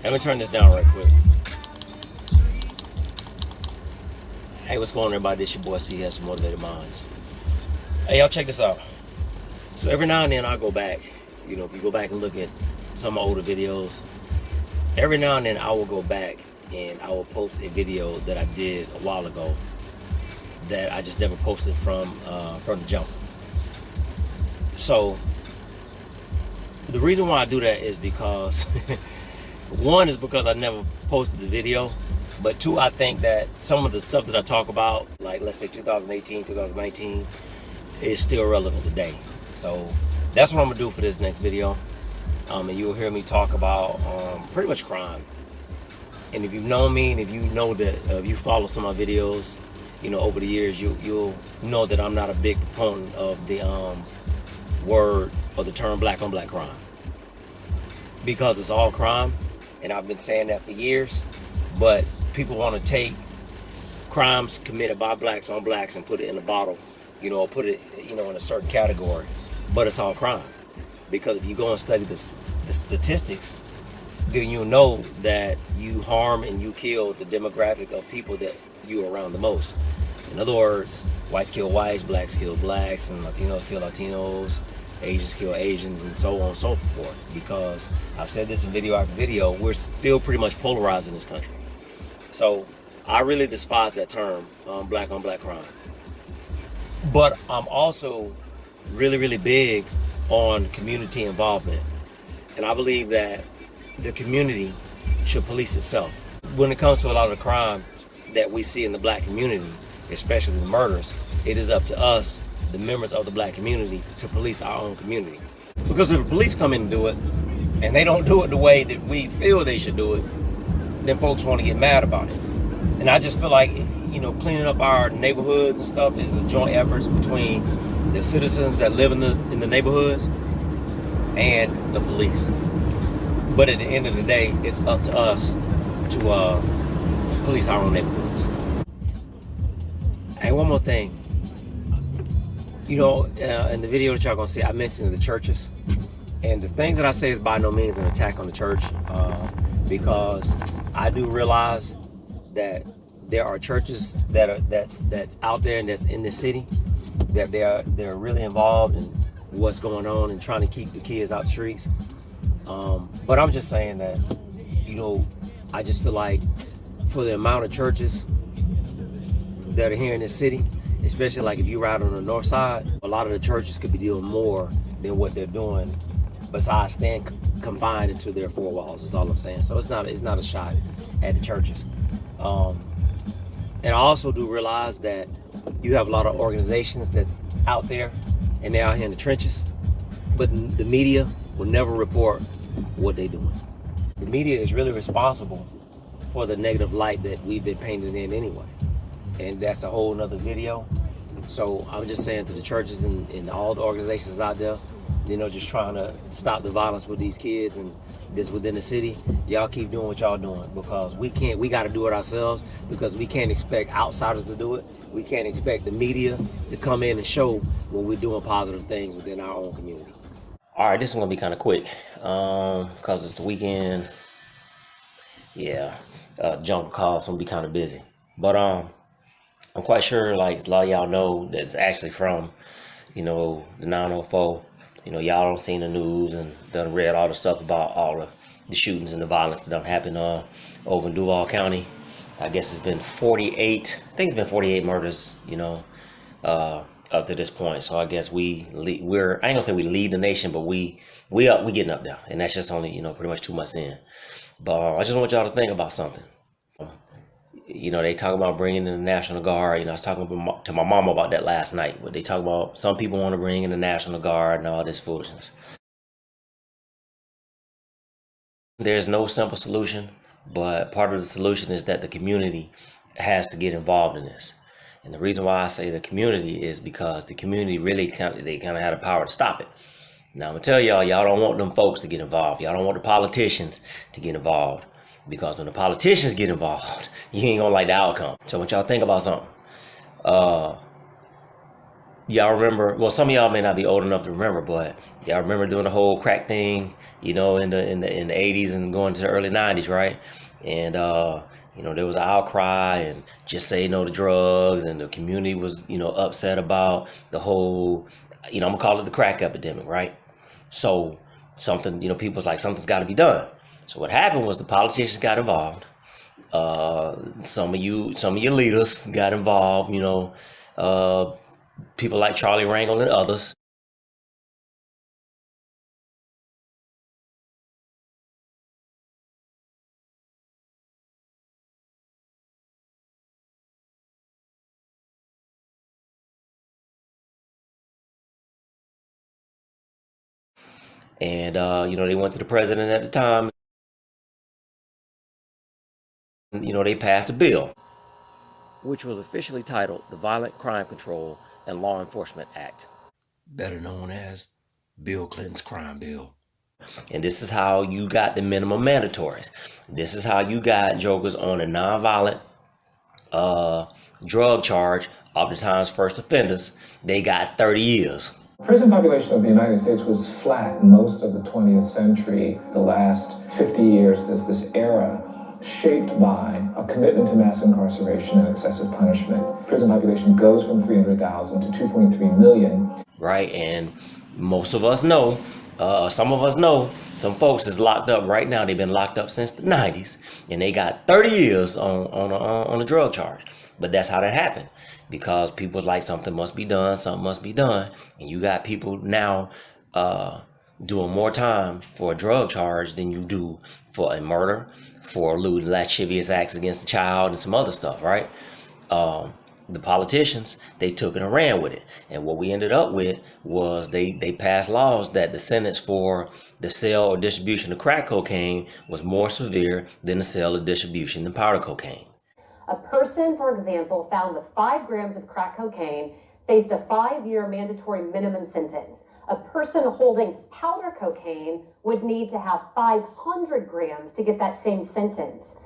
Let me turn this down right quick. Hey, what's going on, everybody? This your boy C has some Motivated Minds. Hey, y'all, check this out. So every now and then I go back. You know, if you go back and look at some of my older videos, every now and then I will go back and I will post a video that I did a while ago that I just never posted from the jump. So the reason why I do that is because one is because I never posted the video, but two, I think that some of the stuff that I talk about, like let's say 2018, 2019, is still relevant today. So that's what I'm gonna do for this next video. And you'll hear me talk about pretty much crime. And if you've known me, and if you know that if you follow some of my videos, you know, over the years, you'll know that I'm not a big proponent of the word or the term black on black crime, because it's all crime, and I've been saying that for years. But people want to take crimes committed by blacks on blacks and put it in a bottle, you know, or put it, you know, in a certain category. But it's all crime, because if you go and study the statistics, then you'll know that you harm and you kill the demographic of people that you're around the most. In other words, whites kill whites, blacks kill blacks, and Latinos kill Latinos, Asians kill Asians, and so on and so forth. Because I've said this in video after video, we're still pretty much polarized in this country. So I really despise that term, black on black crime. But I'm also really big on community involvement. And I believe that the community should police itself. When it comes to a lot of the crime that we see in the black community, especially the murders, it is up to us, the members of the black community, to police our own community. Because if the police come in and do it, and they don't do it the way that we feel they should do it, then folks want to get mad about it. And I just feel like, you know, cleaning up our neighborhoods and stuff is a joint effort between the citizens that live in the neighborhoods and the police. But at the end of the day, it's up to us to police our own neighborhoods. And one more thing, you know, in the video that y'all gonna see, I mentioned the churches, and the things that I say is by no means an attack on the church, because I do realize that there are churches that's out there and that's in the city that they're really involved in what's going on and trying to keep the kids out the streets. But I'm just saying that, you know, I just feel like for the amount of churches that are here in this city, especially like if you ride on the north side, a lot of the churches could be doing more than what they're doing besides staying confined into their four walls, is all I'm saying. So it's not a shot at the churches. And I also do realize that you have a lot of organizations that's out there and they're out here in the trenches, but the media will never report what they're doing. The media is really responsible for the negative light that we've been painted in anyway. And that's a whole nother video. So I'm just saying to the churches and all the organizations out there, you know, just trying to stop the violence with these kids and this within the city, y'all keep doing what y'all doing, because we got to do it ourselves, because we can't expect outsiders to do it. We can't expect the media to come in and show when we're doing positive things within our own community. All right, this is gonna be kind of quick, because it's the weekend. Yeah, jump calls gonna be kind of busy, but I'm quite sure, like a lot of y'all know, that it's actually from, you know, the 904. You know, y'all don't seen the news and done read all the stuff about all the shootings and the violence that done happened over in Duval County. I guess it's been 48. I think it's been 48 murders, you know, up to this point. So I guess we're I ain't gonna say we lead the nation, but we getting up there, and that's just only, you know, pretty much 2 months in. But I just want y'all to think about something. You know, they talk about bringing in the National Guard. You know, I was talking to my mom about that last night. But they talk about some people want to bring in the National Guard and all this foolishness. There's no simple solution, but part of the solution is that the community has to get involved in this. And the reason why I say the community is because the community really kind of had the power to stop it. Now I'm gonna tell y'all don't want them folks to get involved. Y'all don't want the politicians to get involved. Because when the politicians get involved, you ain't gonna like the outcome. So I want y'all to think about something. y'all remember, well, some of y'all may not be old enough to remember, but y'all remember doing the whole crack thing, in the 80s and going to the early 90s, right? And there was an outcry and just say no to drugs, and the community was, upset about the whole, I'm gonna call it the crack epidemic, right? So something, people was like, something's got to be done. So what happened was the politicians got involved. Some of your leaders got involved. Uh, People like Charlie Rangel and others. And they went to the president at the time. They passed a bill, which was officially titled the Violent Crime Control and Law Enforcement Act, better known as Bill Clinton's crime bill. And this is how you got the minimum mandatories. This is how you got jokers on a nonviolent drug charge, oftentimes first offenders. They got 30 years. Prison population of the United States was flat most of the 20th century. The last 50 years, there's this era shaped by a commitment to mass incarceration and excessive punishment. Prison population goes from 300,000 to 2.3 million. Right, and most of us know, some of us know, some folks is locked up right now. They've been locked up since the 90s, and they got 30 years on a drug charge. But that's how that happened, because people was like, something must be done, and you got people now doing more time for a drug charge than you do for a murder, for lewd lascivious acts against a child, and some other stuff, right? The politicians, they took it and ran with it. And what we ended up with was they passed laws that the sentence for the sale or distribution of crack cocaine was more severe than the sale or distribution of powder cocaine. A person, for example, found with 5 grams of crack cocaine faced a 5-year mandatory minimum sentence. A person holding powder cocaine would need to have 500 grams to get that same sentence.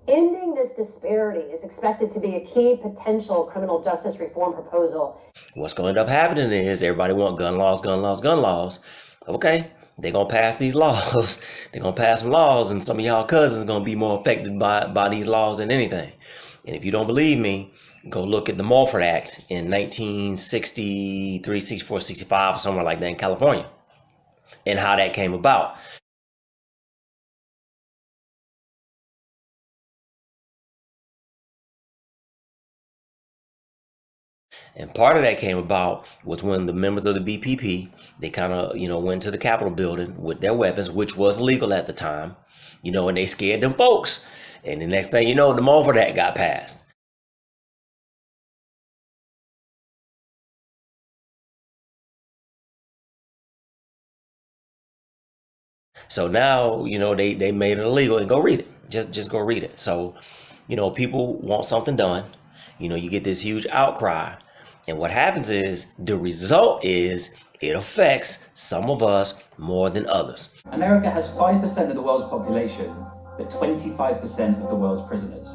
Ending this disparity is expected to be a key potential criminal justice reform proposal. What's going to end up happening is everybody want gun laws. Okay, they're going to pass these laws. They're going to pass some laws, and some of y'all cousins are going to be more affected by these laws than anything. And if you don't believe me, go look at the Mulford Act in 1963, 64, 65, or somewhere like that in California, and how that came about. And part of that came about was when the members of the BPP, they kind of, went to the Capitol building with their weapons, which was legal at the time, and they scared them folks. And the next thing you know, the Mulford Act got passed. So now, they made it illegal, and go read it. Just go read it. So, people want something done. You get this huge outcry. And what happens is, the result is, it affects some of us more than others. America has 5% of the world's population, but 25% of the world's prisoners.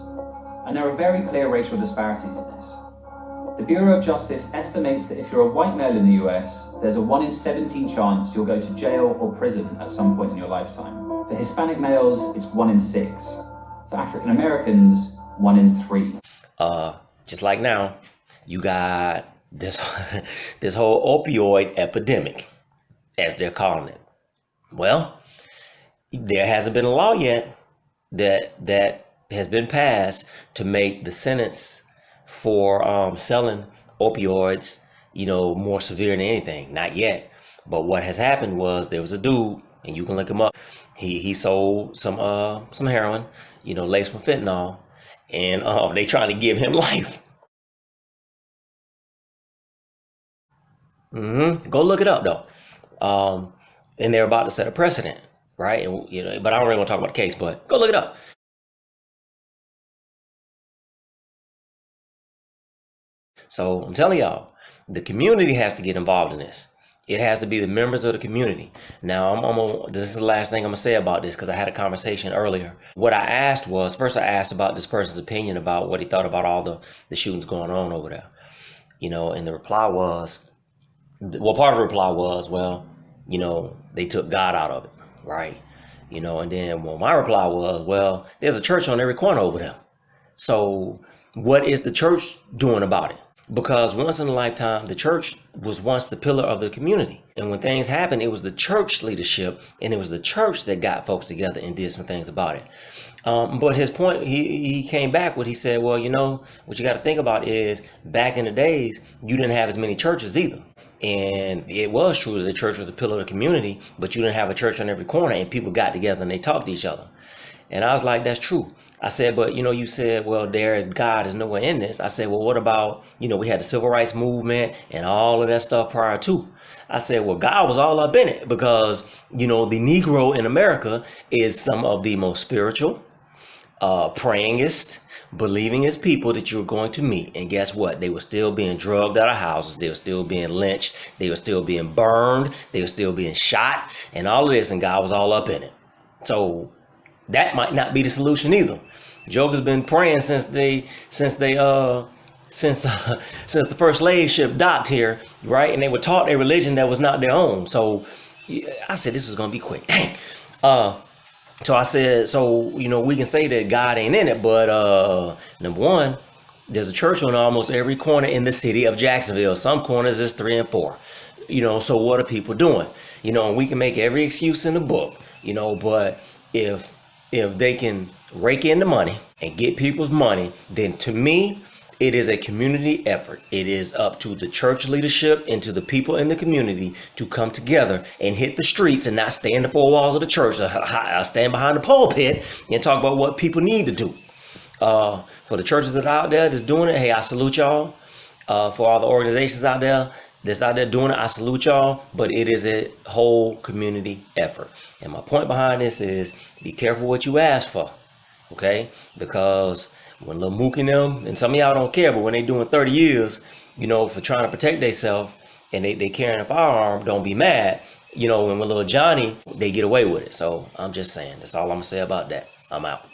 And there are very clear racial disparities in this. The Bureau of Justice estimates that if you're a white male in the US, there's a 1 in 17 chance you'll go to jail or prison at some point in your lifetime. For Hispanic males, it's 1 in 6. For African Americans, 1 in 3. Just like now, you got this this whole opioid epidemic, as they're calling it. Well, there hasn't been a law yet that has been passed to make the sentence for selling opioids, more severe than anything. Not yet. But what has happened was, there was a dude, and you can look him up. He sold some heroin, laced with fentanyl, and they trying to give him life. Go look it up though. And they're about to set a precedent, right? And, but I don't really want to talk about the case, but go look it up. So I'm telling y'all, the community has to get involved in this. It has to be the members of the community. Now, this is the last thing I'm going to say about this, because I had a conversation earlier. What I asked was, first I asked about this person's opinion about what he thought about all the shootings going on over there. And the reply was, Well, part of the reply was, well, they took God out of it, right? And then my reply was, well, there's a church on every corner over there. So what is the church doing about it? Because once in a lifetime, the church was once the pillar of the community. And when things happened, it was the church leadership and it was the church that got folks together and did some things about it. But his point, he came back with, he said, well, what you got to think about is back in the days, you didn't have as many churches either. And it was true that the church was the pillar of the community, but you didn't have a church on every corner and people got together and they talked to each other. And I was like, that's true. I said, but you said, well, God is nowhere in this. I said, well, what about, we had the civil rights movement and all of that stuff prior to. I said, well, God was all up in it because, the Negro in America is some of the most spiritual, prayingest, believingest people that you're going to meet. And guess what? They were still being drugged out of houses. They were still being lynched. They were still being burned. They were still being shot and all of this. And God was all up in it. So that might not be the solution either. Joker's been praying since the first slave ship docked here, right? And they were taught a religion that was not their own. So I said this was gonna be quick. Dang. So I said, we can say that God ain't in it, but number one, there's a church on almost every corner in the city of Jacksonville. Some corners is 3 and 4. So what are people doing? And we can make every excuse in the book, but if they can rake in the money and get people's money, then to me, it is a community effort. It is up to the church leadership and to the people in the community to come together and hit the streets and not stay in the 4 walls of the church or stand behind the pulpit and talk about what people need to do. For the churches that are out there that's doing it, hey, I salute y'all. For all the organizations out there that's out there doing it, I salute y'all. But it is a whole community effort. And my point behind this is be careful what you ask for, because when Lil Mook and them, and some of y'all don't care, but when they doing 30 years, for trying to protect themselves and they carrying a firearm, don't be mad. And with Lil Johnny, they get away with it. So I'm just saying, that's all I'm gonna say about that. I'm out.